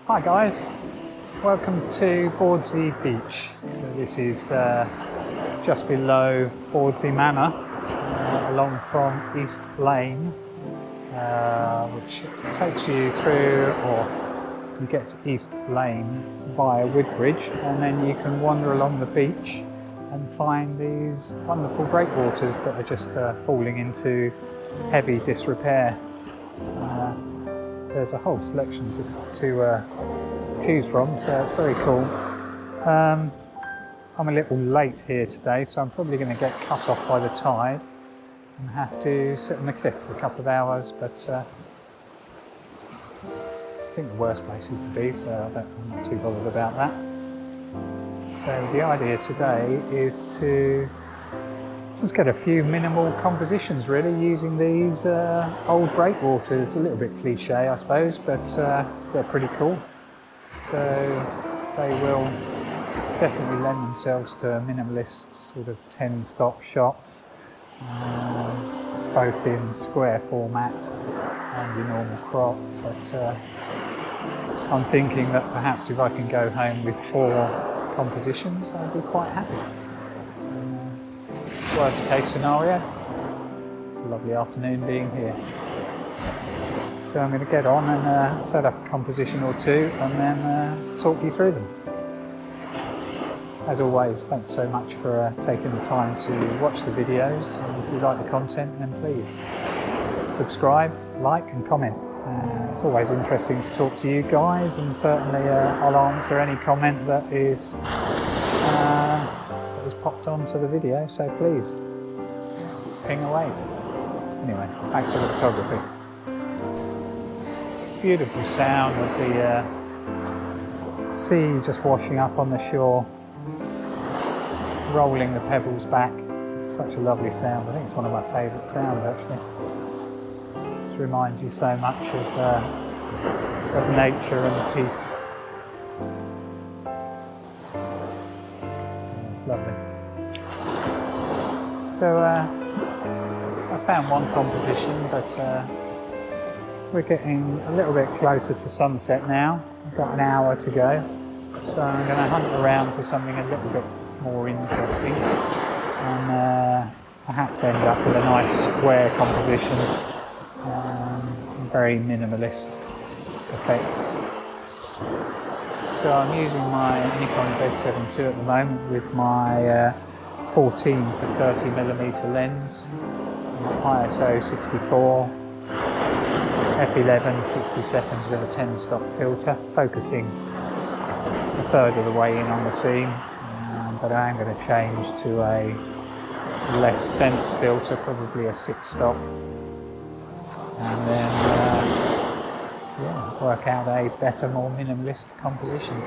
Hi guys, welcome to Bawdsey Beach. So this is just below Bawdsey Manor, along from East Lane, which takes you through, or you get to East Lane via Woodbridge, and then you can wander along the beach and find these wonderful breakwaters that are just falling into heavy disrepair. There's a whole selection to choose from, so it's very cool. I'm a little late here today, so I'm probably going to get cut off by the tide and have to sit on the cliff for a couple of hours, but I think the worst place is to be, so I'm not too bothered about that. So the idea today is to just get a few minimal compositions, really, using these old breakwaters. A little bit cliche, I suppose, but they're pretty cool. So they will definitely lend themselves to minimalist sort of 10-stop shots, both in square format and in normal crop. But I'm thinking that perhaps if I can go home with 4 compositions, I'll be quite happy. Worst case scenario, it's a lovely afternoon being here. So I'm going to get on and set up a composition or two and then talk you through them. As always, thanks so much for taking the time to watch the videos, and if you like the content then please subscribe, like and comment. It's always interesting to talk to you guys, and certainly I'll answer any comment that is popped onto the video, so please ping away. Anyway, back to the photography. Beautiful sound of the sea just washing up on the shore, rolling the pebbles back. It's such a lovely sound. I think it's one of my favourite sounds, actually. It just reminds you so much of nature and peace. Lovely. So I found one composition, but we're getting a little bit closer to sunset now. I've got an hour to go, so I'm going to hunt around for something a little bit more interesting and perhaps end up with a nice square composition, very minimalist effect. So I'm using my Nikon Z7ii at the moment with my 14 to 30mm lens, ISO 64, f11 60 seconds with a 10-stop filter, focusing a third of the way in on the scene, but I am going to change to a less dense filter, probably a 6-stop, and then work out a better, more minimalist composition.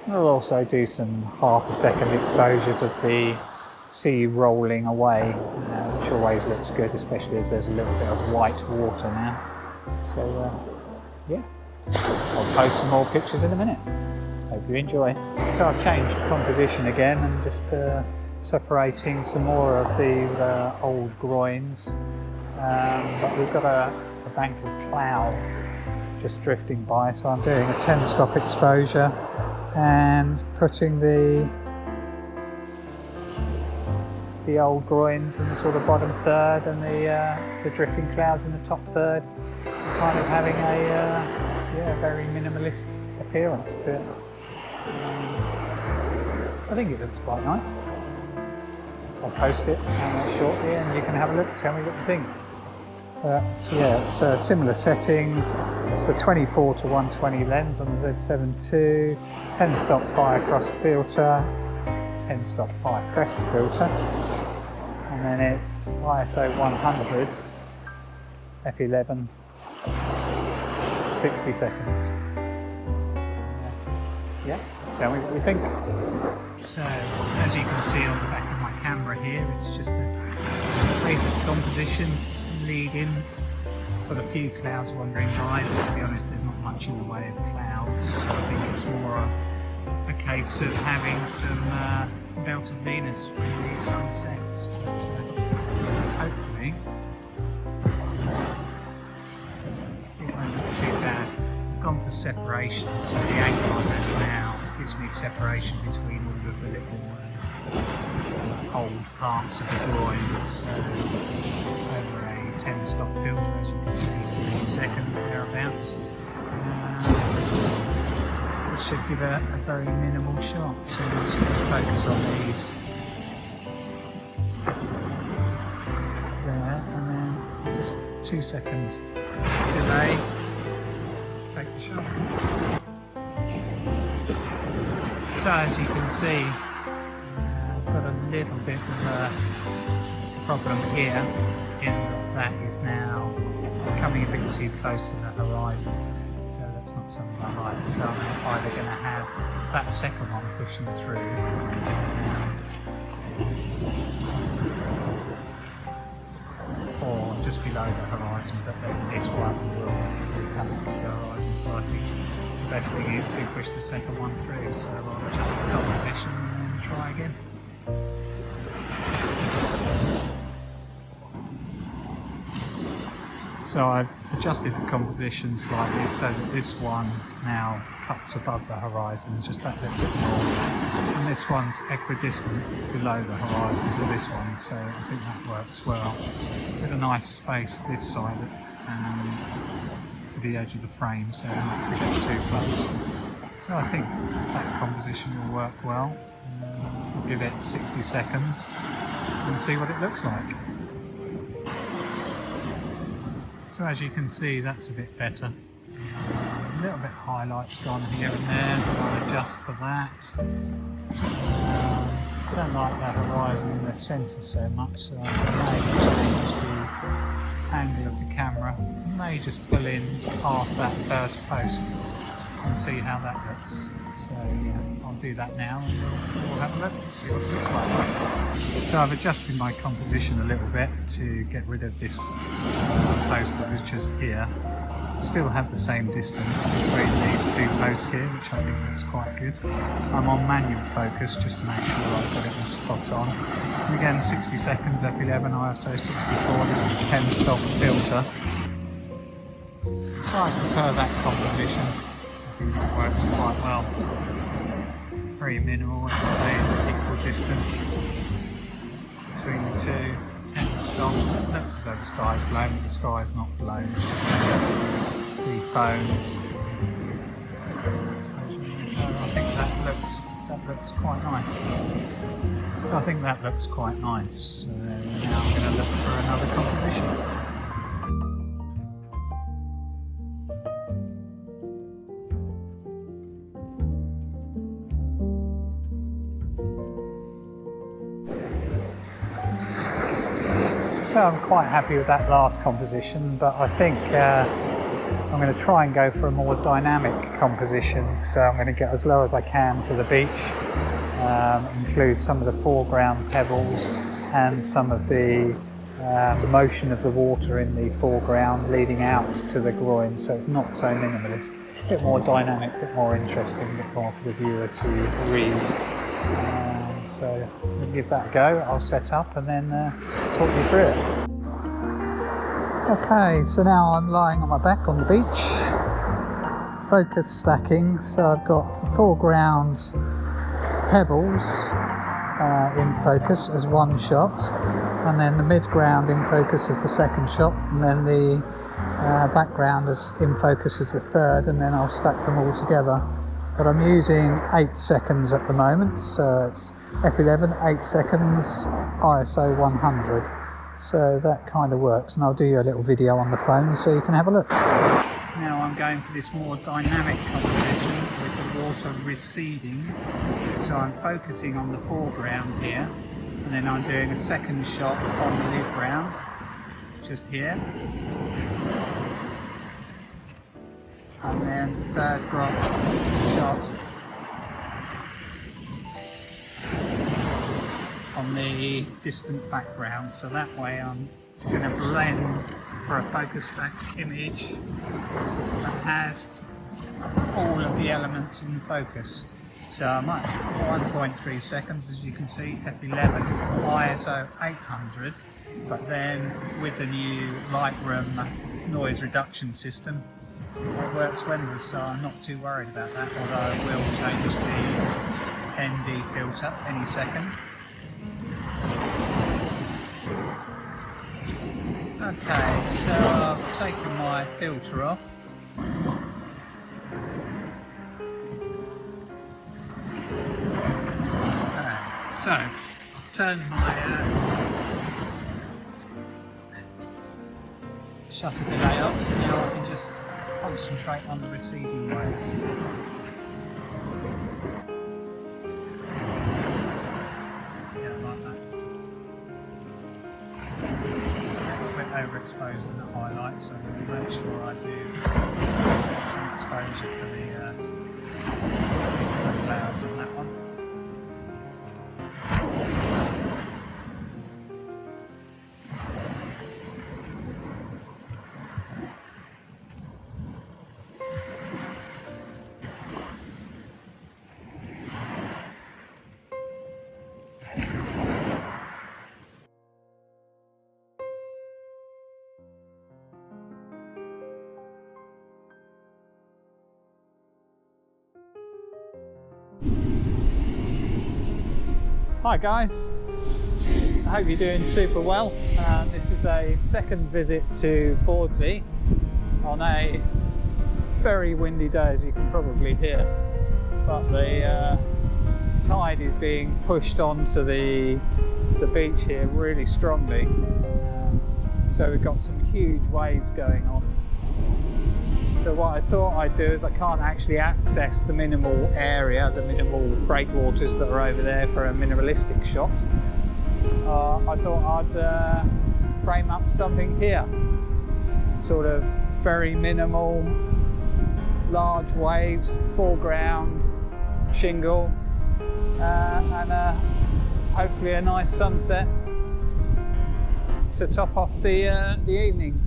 I'll also do some half-a-second exposures of the sea rolling away, which always looks good, especially as there's a little bit of white water now. So I'll post some more pictures in a minute. Hope you enjoy. So I've changed composition again and just separating some more of these old groins, but we've got a bank of cloud just drifting by, so I'm doing a 10-stop exposure and putting the old groins in the sort of bottom third and the drifting clouds in the top third, kind of having a very minimalist appearance to it. I think it looks quite nice. I'll post it shortly and you can have a look, tell me what you think. So yeah, it's similar settings. It's the 24 to 120 lens on the Z7ii, 10-stop fire cross filter, 10-stop fire crest filter, and then it's ISO 100, f11, 60 seconds. Yeah, tell me what you think. So, as you can see on the back of my camera here, it's just a basic composition lead in. Got a few clouds wandering by, but to be honest there's not much in the way of clouds. So I think it's more a case of having some belt of Venus when the sun sets. But hopefully it won't look too bad. I've gone for separation, so the angle I'm at now gives me separation between all of the little old parts of the groin. So over a 10-stop filter, as you can see, 60 seconds thereabouts. It should give a very minimal shot. So I'm just going to focus on these there, and then just 2 seconds delay. Take the shot. So as you can see, I've got a little bit of a problem here in that is now coming a bit too close to the horizon, so that's not something I like. So I'm either going to have that second one pushing through or just below the horizon, but then this one will come up to the horizon. So I think the best thing is to push the second one through. So I'll adjust the composition and then try again. So I've adjusted the composition slightly so that this one now cuts above the horizon just that little bit more, and this one's equidistant below the horizon to this one, so I think that works well. With a nice space this side to the edge of the frame, so not to get too close. So I think that composition will work well. I'll give it 60 seconds and see what it looks like. So as you can see, that's a bit better. A little bit of highlights gone here and there, but I'll adjust for that. I don't like the horizon in the centre so much, so I may change the angle of the camera. I may just pull in past that first post and see how that looks. So yeah, I'll do that now and we'll have a look and see what it looks like. So I've adjusted my composition a little bit to get rid of this post that was just here. Still have the same distance between these two posts here, which I think looks quite good. I'm on manual focus just to make sure I've got it spot on. And again, 60 seconds f11 ISO 64. This is a 10-stop filter. So I prefer that composition. I think that works quite well. Very minimal, as I say, equal distance between the two. 10 stop. It looks as though the sky is blown, but the sky is not blown. It's just the phone. So I think that looks quite nice. So I think that looks quite nice. So now I'm going to look for another composition. So I'm quite happy with that last composition, but I think I'm going to try and go for a more dynamic composition. So I'm going to get as low as I can to the beach, include some of the foreground pebbles and some of the motion of the water in the foreground leading out to the groin, so it's not so minimalist. A bit more dynamic, a bit more interesting, a bit more for the viewer to read. So we'll give that a go. I'll set up and then talk you through it. Okay, so now I'm lying on my back on the beach, focus stacking. So I've got the foreground pebbles in focus as one shot, and then the midground in focus as the second shot, and then the background as in focus as the third, and then I'll stack them all together. But I'm using 8 seconds at the moment, so it's f11, 8 seconds, ISO 100. So that kind of works, and I'll do you a little video on the phone so you can have a look. Now I'm going for this more dynamic composition with the water receding. So I'm focusing on the foreground here, and then I'm doing a second shot on the midground, just here. and then third crop shot on the distant background, so that way I'm going to blend for a focus stack image that has all of the elements in focus. So I'm at 1.3 seconds, as you can see, f11, ISO 800, but then with the new Lightroom noise reduction system, it works wonders, so I'm not too worried about that, although I will change the ND filter any second. Okay, so I've taken my filter off. So, turn my shutter delay off, so now I can just concentrate on the receiving waves. Yeah, I like that. A little bit overexposed in the highlight, so we'll make sure I do some exposure for the clouds on that one. Hi guys, I hope you're doing super well. This is a second visit to Bawdsey on a very windy day, as you can probably hear, but the tide is being pushed onto the beach here really strongly, so we've got some huge waves going on. So what I thought I'd do is, I can't actually access the minimal area, the minimal breakwaters that are over there for a minimalistic shot. I thought I'd frame up something here, sort of very minimal, large waves, foreground, shingle, and hopefully a nice sunset to top off the evening.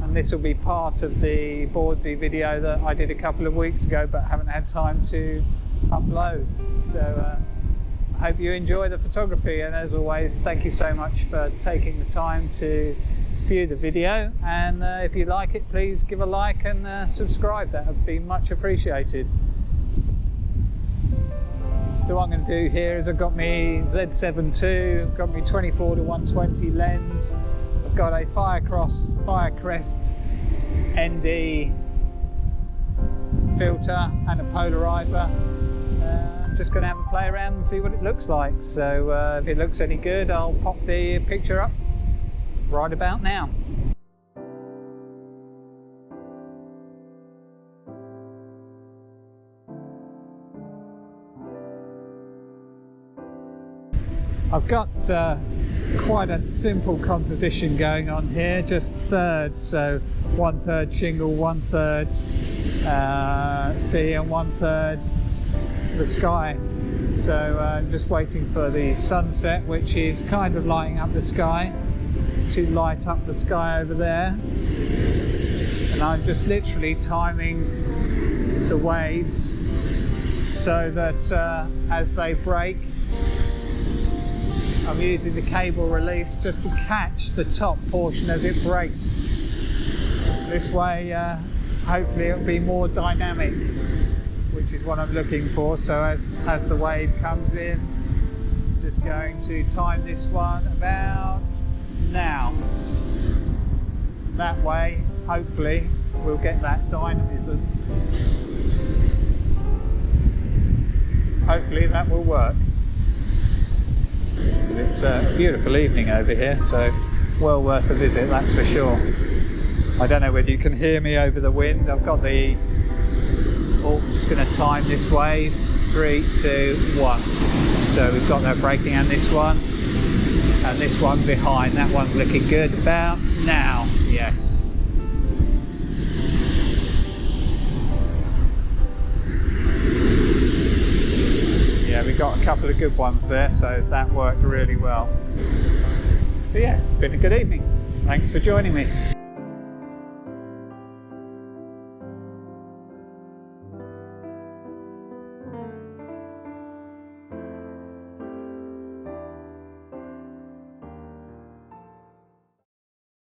And this will be part of the Bawdsey video that I did a couple of weeks ago but haven't had time to upload. So I hope you enjoy the photography, and as always, thank you so much for taking the time to view the video, and if you like it, please give a like and subscribe. That would be much appreciated. So what I'm going to do here is, I've got my Z7ii, I've got my 24-120 lens, I've got a Firecrest ND filter and a polarizer. I'm just going to have a play around and see what it looks like. So if it looks any good, I'll pop the picture up right about now. I've got quite a simple composition going on here, just thirds, so 1/3 shingle, 1/3 sea and 1/3 the sky. So I'm just waiting for the sunset, which is kind of lighting up the sky, to light up the sky over there. And I'm just literally timing the waves so that as they break, I'm using the cable release just to catch the top portion as it breaks. This way, hopefully it'll be more dynamic, which is what I'm looking for. So as the wave comes in, I'm just going to time this one about now. That way, hopefully, we'll get that dynamism. Hopefully that will work. It's a beautiful evening over here, so well worth a visit, that's for sure. I don't know whether you can hear me over the wind. I've got the... Oh, I'm just going to time this wave. 3, 2, 1. So we've got that breaking, and this one behind. That one's looking good about now. Yes. couple of good ones there, so that worked really well. But yeah, been a good evening. Thanks for joining me.